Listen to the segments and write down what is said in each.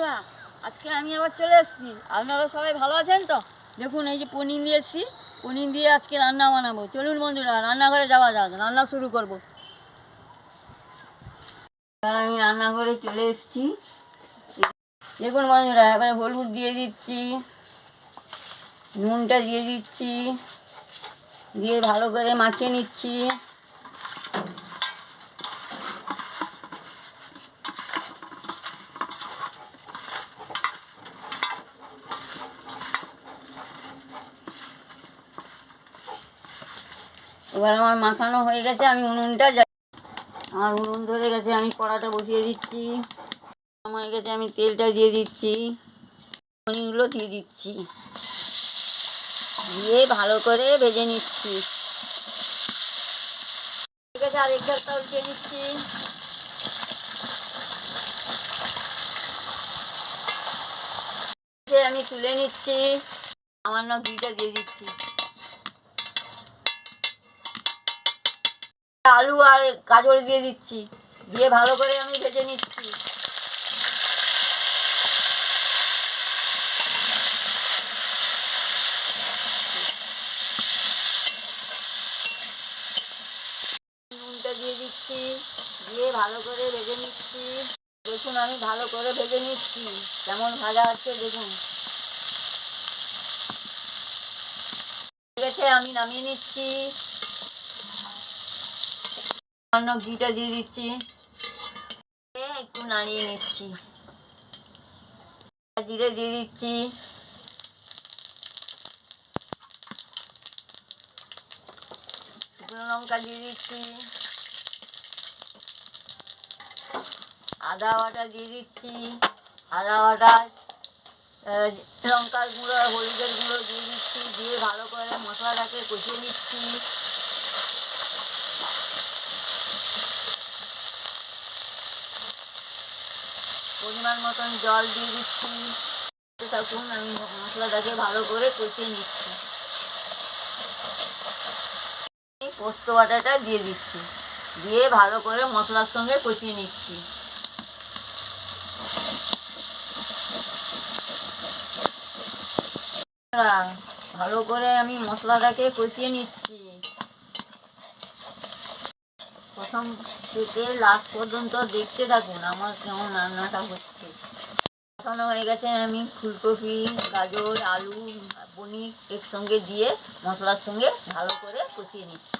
বন্ধুরা, আজকে আমি আবার চলে এসেছি। আপনারা সবাই ভালো আছেন তো? দেখুন, এই যে পনির নিয়ে এসেছি। পনির দিয়ে আজকে রান্না বানাবো। চলুন বন্ধুরা, রান্নাঘরে যাওয়া যাক, রান্না শুরু করব। আমি রান্নাঘরে চলে এসেছি। দেখুন বন্ধুরা, এবারে হলুদ দিয়ে দিচ্ছি, নুনটা দিয়ে দিচ্ছি, দিয়ে ভালো করে মাখিয়ে নিচ্ছি। এবার আমার মাখানো হয়ে গেছে, আমি উনুনটা আমার উনুন ধরে গেছে, আমি কড়াটা বসিয়ে দিচ্ছি। হয়ে গেছে, আমি তেলটা দিয়ে দিচ্ছি, পনিরগুলো দিয়ে দিচ্ছি, দিয়ে ভালো করে ভেজে নিচ্ছি। ঠিক আছে, আরেক ধারটা উল্টে নিচ্ছি। আমি তুলে নিচ্ছি, সামান্য ঘিটা দিয়ে দিচ্ছি। আলু আর গাজর দিয়ে দিচ্ছি, দিয়ে ভালো করে আমি ভেজে নিচ্ছি। নুনটা দিয়ে দিচ্ছি, দিয়ে ভালো করে ভেজে নিচ্ছি। দেখুন, আমি ভালো করে ভেজে নিচ্ছি, কেমন ভাজা হচ্ছে দেখুন। ঠিক আছে, আমি নামিয়ে নিচ্ছি। সামান্য ঘিটা দিয়ে দিচ্ছি, একটু নাড়িয়ে নিচ্ছি। জিরে দিয়ে দিচ্ছি, শুকনো লঙ্কা দিয়ে দিচ্ছি, আদা বাটা দিয়ে দিচ্ছি, আদা বাটা, লঙ্কার গুঁড়ো, হলুদের গুঁড়ো দিয়ে দিচ্ছি, দিয়ে ভালো করে মশলাটাকে কষিয়ে নিচ্ছি। পরিমাণ মতন জল দিয়ে দিচ্ছি। তখন আমি মশলাটাকে ভালো করে কষিয়ে নিচ্ছি। পোস্ত বাটাটা দিয়ে দিচ্ছি, দিয়ে ভালো করে মশলার সঙ্গে কষিয়ে নিচ্ছি। ভালো করে আমি মশলাটাকে কষিয়ে নিচ্ছি, প্রথম থেকে লাস্ট পর্যন্ত দেখতে থাকুন আমার কেমন রান্নাটা হচ্ছে। কষানো হয়ে গেছে, আমি ফুলকপি, গাজর, আলু, পনির একসঙ্গে দিয়ে মশলার সঙ্গে ভালো করে কষিয়ে নিচ্ছি।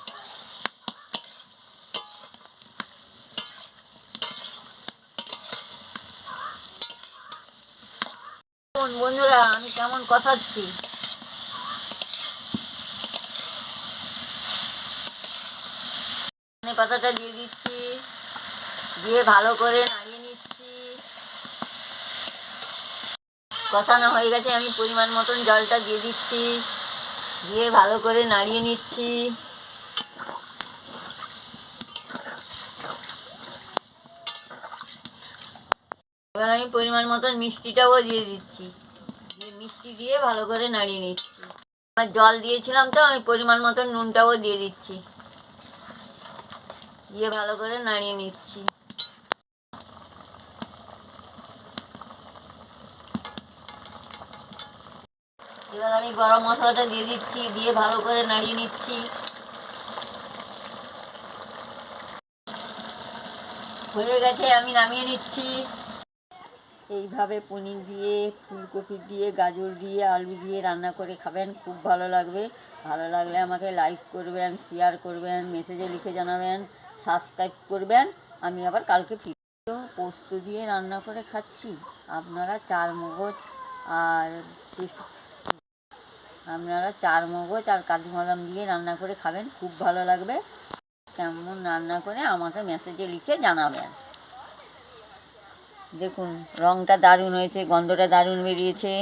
বন্ধুরা, আমি কেমন কষাচ্ছি। পাতাটা দিয়ে দিচ্ছি, দিয়ে ভালো করে নাড়িয়ে নিচ্ছি। কষানো হয়ে গেছে, আমি পরিমাণ মতন জলটা দিয়ে দিচ্ছি, দিয়ে ভালো করে নাড়িয়ে নিচ্ছি। এবার আমি পরিমাণ মতন মিষ্টিটাও দিয়ে দিচ্ছি, দিয়ে মিষ্টি দিয়ে ভালো করে নাড়িয়ে নিচ্ছি। আমার জল দিয়েছিলাম তো, আমি পরিমাণ মতন নুনটাও দিয়ে দিচ্ছি, দিয়ে ভালো করে নাড়িয়ে নিচ্ছি। এবার আমি গরম মশলাটা দিয়ে দিচ্ছি, দিয়ে ভালো করে নাড়িয়ে নিচ্ছি। হয়ে গেছে, আমি নামিয়ে নিচ্ছি। এইভাবে পনির দিয়ে, ফুলকপি দিয়ে, গাজর দিয়ে, আলু দিয়ে রান্না করে খাবেন, খুব ভালো লাগবে। ভালো লাগলে আমাকে লাইক করবেন, শেয়ার করবেন, মেসেজে লিখে জানাবেন, সাবস্ক্রাইব করবেন। আমি আবার কালকে ফিরে পোস্ত দিয়ে রান্না করে খাচ্ছি। আপনারা চার মগজ আর কাজু বাদাম দিয়ে রান্না করে খাবেন, খুব ভালো লাগবে। কেমন রান্না করে আমাকে মেসেজে লিখে জানাবেন। দেখুন, রঙটা দারুণ হয়েছে, গন্ধটা দারুণ বেরিয়েছে।